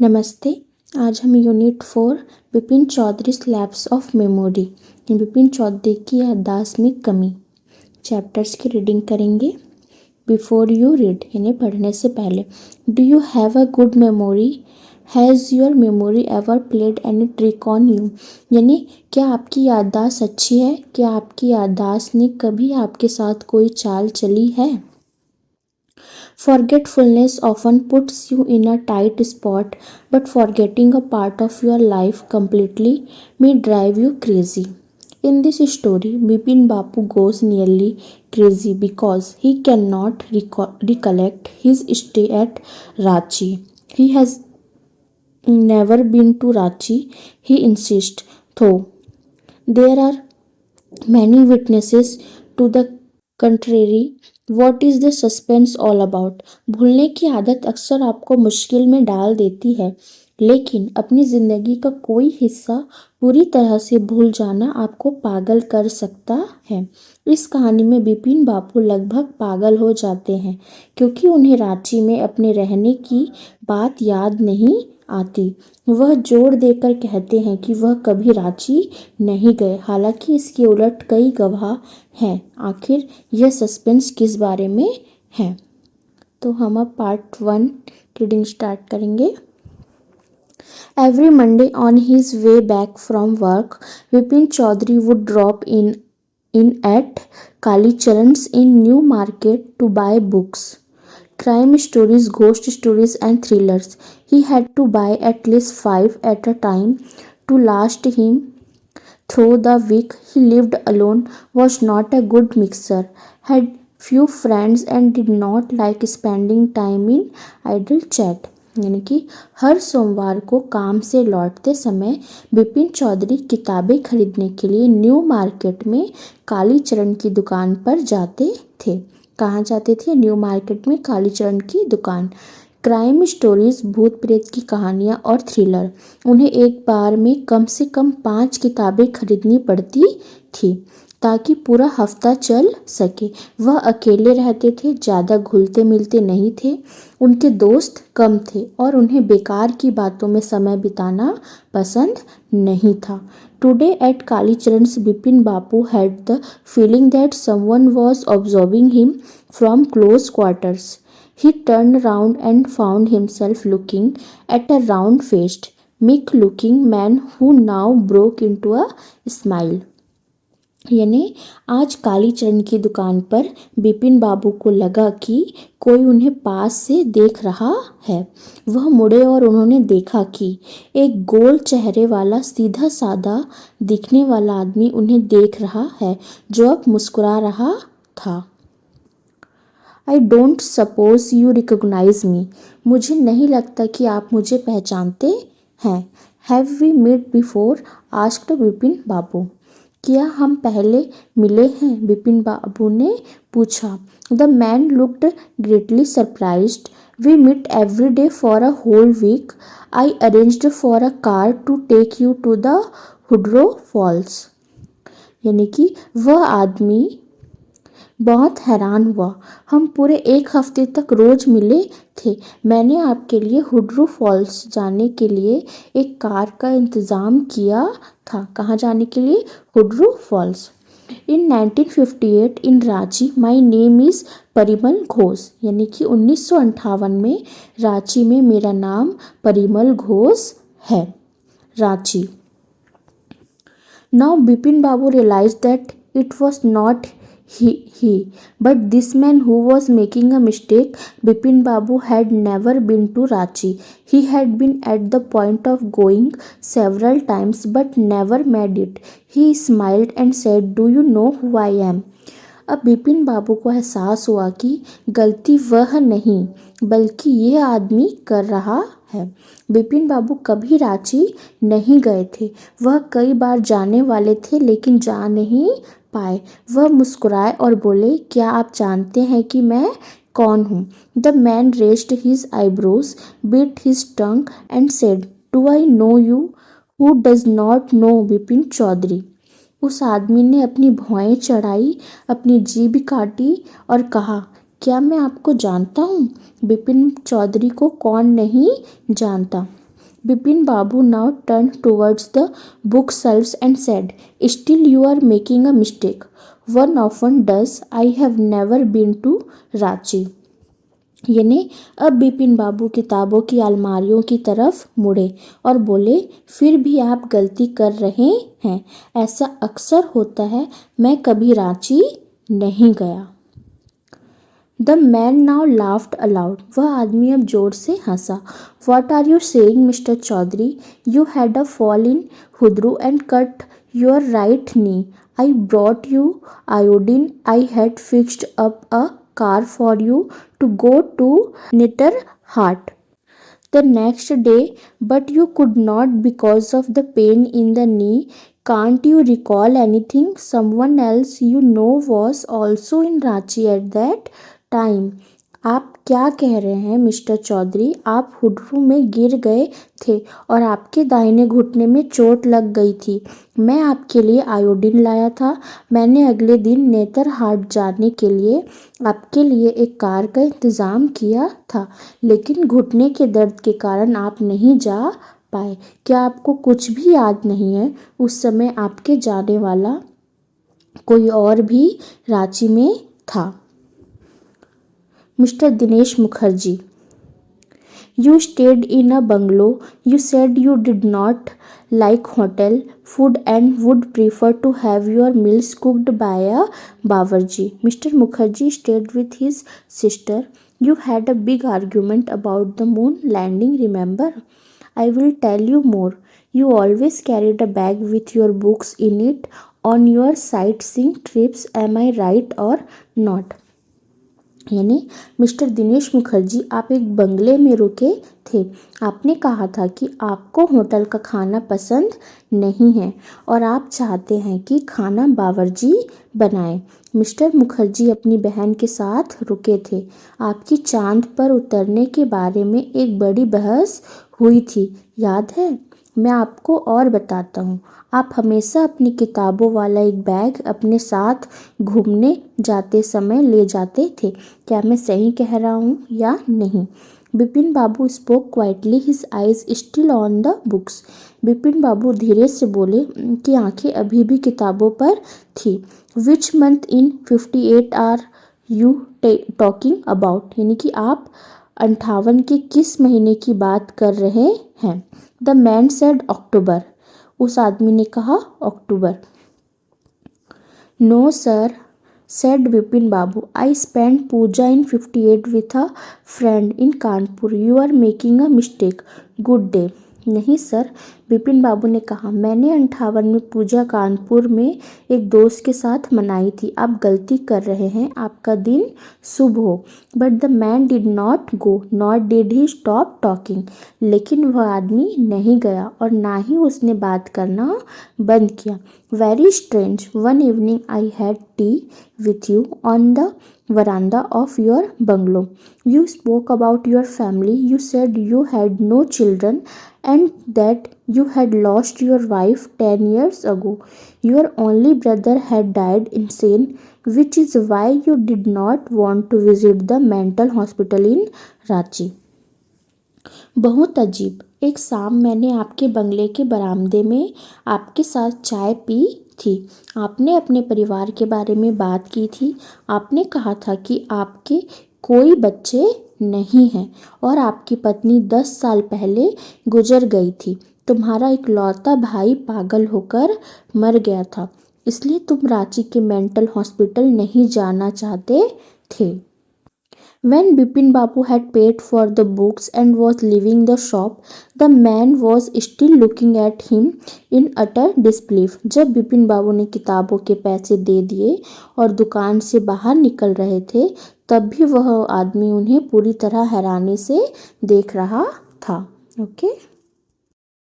नमस्ते। आज हम unit 4 Vipin Chaudhary lapse of memory Vipin Chaudhary की याददाश्त में कमी चैप्टर्स की रीडिंग करेंगे। बिफोर यू रीड यानी पढ़ने से पहले, do you have a good memory? Has your memory ever played any trick on you? यानी क्या आपकी याददाश्त अच्छी है? क्या आपकी याददाश्त ने कभी आपके साथ कोई चाल चली है? Forgetfulness often puts you in a tight spot, but forgetting a part of your life completely may drive you crazy. In this story, Bipin Bapu goes nearly crazy because he cannot recollect his stay at Ranchi. He has never been to Ranchi, he insists, though there are many witnesses to the contrary. What is the suspense all about? भूलने की आदत अक्सर आपको मुश्किल में डाल देती है, लेकिन अपनी ज़िंदगी का कोई हिस्सा पूरी तरह से भूल जाना आपको पागल कर सकता है। इस कहानी में बिपिन बापू लगभग पागल हो जाते हैं क्योंकि उन्हें रांची में अपने रहने की बात याद नहीं आती। वह जोर देकर कहते हैं कि वह कभी रांची नहीं गए, हालांकि इसके उलट कई गवाह हैं। आखिर यह सस्पेंस किस बारे में है? तो हम अब पार्ट 1 रीडिंग स्टार्ट करेंगे। Every Monday on his way back from work, Vipin Chaudhary would drop in at Kalicharan's in New Market to buy books. Crime stories, ghost stories and thrillers. He had to buy at least 5 at a time to last him through the week. He lived alone, was not a good mixer, had few friends and did not like spending time in idle chat. यानी कि हर सोमवार को काम से लौटते समय बिपिन चौधरी किताबें खरीदने के लिए न्यू मार्केट में कालीचरण की दुकान पर जाते थे। कहाँ जाते थे? न्यू मार्केट में कालीचरण की दुकान। क्राइम स्टोरीज, भूत प्रेत की कहानियाँ और थ्रिलर। उन्हें एक बार में कम से कम 5 किताबें खरीदनी पड़ती थी ताकि पूरा हफ्ता चल सके। वह अकेले रहते थे, ज़्यादा घुलते मिलते नहीं थे, उनके दोस्त कम थे और उन्हें बेकार की बातों में समय बिताना पसंद नहीं था। Today at Kalicharan's, Bipin Bapu had the feeling that someone was observing him from close quarters. He turned round and found himself looking at a round-faced, meek-looking man who now broke into a smile. यानी आज कालीचरण की दुकान पर बिपिन बाबू को लगा कि कोई उन्हें पास से देख रहा है। वह मुड़े और उन्होंने देखा कि एक गोल चेहरे वाला सीधा साधा दिखने वाला आदमी उन्हें देख रहा है जो अब मुस्कुरा रहा था। I don't suppose you recognise me? मुझे नहीं लगता कि आप मुझे पहचानते हैं। Have we met before? Asked Bipin Babu. क्या हम पहले मिले हैं? बिपिन बाबू ने पूछा। The man looked greatly surprised. We meet every day for a whole week. I arranged for a car to take you to the Hudru falls. यानी कि वह आदमी बहुत हैरान हुआ। हम पूरे 1 हफ्ते तक रोज मिले थे। मैंने आपके लिए हुड्रो फॉल्स जाने के लिए एक कार का इंतज़ाम किया था। कहाँ जाने के लिए? Hudru falls. In 1958 in Ranchi my name is Parimal Ghosh. यानी कि 1958 में रांची में मेरा नाम परिमल घोष है। Ranchi. Now Bipin Babu realise that it was not he but this man who was making a mistake. Bipin Babu had never been to Ranchi. He had been at the point of going several times but never made it. He smiled and said, do you know who I am? अब बिपिन बाबू को एहसास हुआ कि गलती वह नहीं बल्कि यह आदमी कर रहा है। बिपिन बाबू कभी रांची नहीं गए थे। वह कई बार जाने वाले थे लेकिन जा नहीं पाए। वह मुस्कुराए और बोले, क्या आप जानते हैं कि मैं कौन हूँ? The man raised his eyebrows, bit his tongue and said, do I know you? Who does not know Bipin Chaudhary? उस आदमी ने अपनी भौहें चढ़ाई, अपनी जीभ काटी और कहा, क्या मैं आपको जानता हूँ? बिपिन चौधरी को कौन नहीं जानता? Bipin Babu now turned towards the bookshelves and said, "Still, you are making a mistake. One often does. I have never been to Ranchi." यानी अब बिपिन बाबू किताबों की अलमारियों की तरफ मुड़े और बोले, फिर भी आप गलती कर रहे हैं। ऐसा अक्सर होता है। मैं कभी रांची नहीं गया। The man now laughed aloud. वह आदमी अब जोर से हंसा। What are you saying mister Chowdhury? You had a fall in Hudru and cut your right knee. I brought you iodine. I had fixed up a car for you to go to Netterhart the next day, but you could not because of the pain in the knee. Can't you recall anything? Someone else you know was also in Ranchi at that time. आप क्या कह रहे हैं mister Chaudhary? आप हुड्रू में गिर गए थे और आपके दाहिने घुटने में चोट लग गई थी। मैं आपके लिए आयोडीन लाया था। मैंने अगले दिन नेतरहाट जाने के लिए आपके लिए एक कार का इंतज़ाम किया था, लेकिन घुटने के दर्द के कारण आप नहीं जा पाए। क्या आपको कुछ भी याद नहीं है? उस समय आपके जाने वाला कोई और भी रांची में था। Mister Dinesh Mukherjee, you stayed in a bungalow. You said you did not like hotel food and would prefer to have your meals cooked by a bawarchi. Mr. Mukherjee stayed with his sister. You had a big argument about the moon landing, remember? I will tell you more. You always carried a bag with your books in it on your sightseeing trips. Am I right or not? यानी mister Dinesh Mukherjee, आप एक बंगले में रुके थे। आपने कहा था कि आपको होटल का खाना पसंद नहीं है और आप चाहते हैं कि खाना बावर्ची बनाए। मिस्टर मुखर्जी अपनी बहन के साथ रुके थे। आपकी चांद पर उतरने के बारे में एक बड़ी बहस हुई थी, याद है? मैं आपको और बताता हूँ। आप हमेशा अपनी किताबों वाला एक बैग अपने साथ घूमने जाते समय ले जाते थे। क्या मैं सही कह रहा हूँ या नहीं? Bipin Babu spoke quietly, his eyes still on the books. Bipin Babu धीरे से बोले कि आंखें अभी भी किताबों पर थी। Which month in 58 are you talking about? यानी कि आप 58 के किस महीने की बात कर रहे हैं? The man said October. उस आदमी ने कहा अक्टूबर। No sir, said Bipin Babu. I spent Puja in 58 with a friend in Kanpur. You are making a mistake. Good day. नहीं सर, बिपिन बाबू ने कहा, मैंने 58 में पूजा कानपुर में एक दोस्त के साथ मनाई थी। आप गलती कर रहे हैं। आपका दिन शुभ हो। But the man did not go not did he stop talking. लेकिन वह आदमी नहीं गया और ना ही उसने बात करना बंद किया। Very strange. One evening I had T with you on the veranda of your bungalow. You spoke about your family. You said you had no children and that you had lost your wife 10 years ago. Your only brother had died insane, which is why you did not want to visit the mental hospital in Ranchi. बहुत अजीब। एक शाम मैंने आपके बंगले के बरामदे में आपके साथ चाय पी थी। आपने अपने परिवार के बारे में बात की थी। आपने कहा था कि आपके कोई बच्चे नहीं हैं और आपकी पत्नी 10 साल पहले गुजर गई थी। तुम्हारा इकलौता भाई पागल होकर मर गया था, इसलिए तुम रांची के मेंटल हॉस्पिटल नहीं जाना चाहते थे। When Bipin Babu had paid for the books and was leaving the shop, the man was still looking at him in utter disbelief. जब बिपिन बाबू ने किताबों के पैसे दे दिए और दुकान से बाहर निकल रहे थे, तब भी वह आदमी उन्हें पूरी तरह हैरानी से देख रहा था। ओके।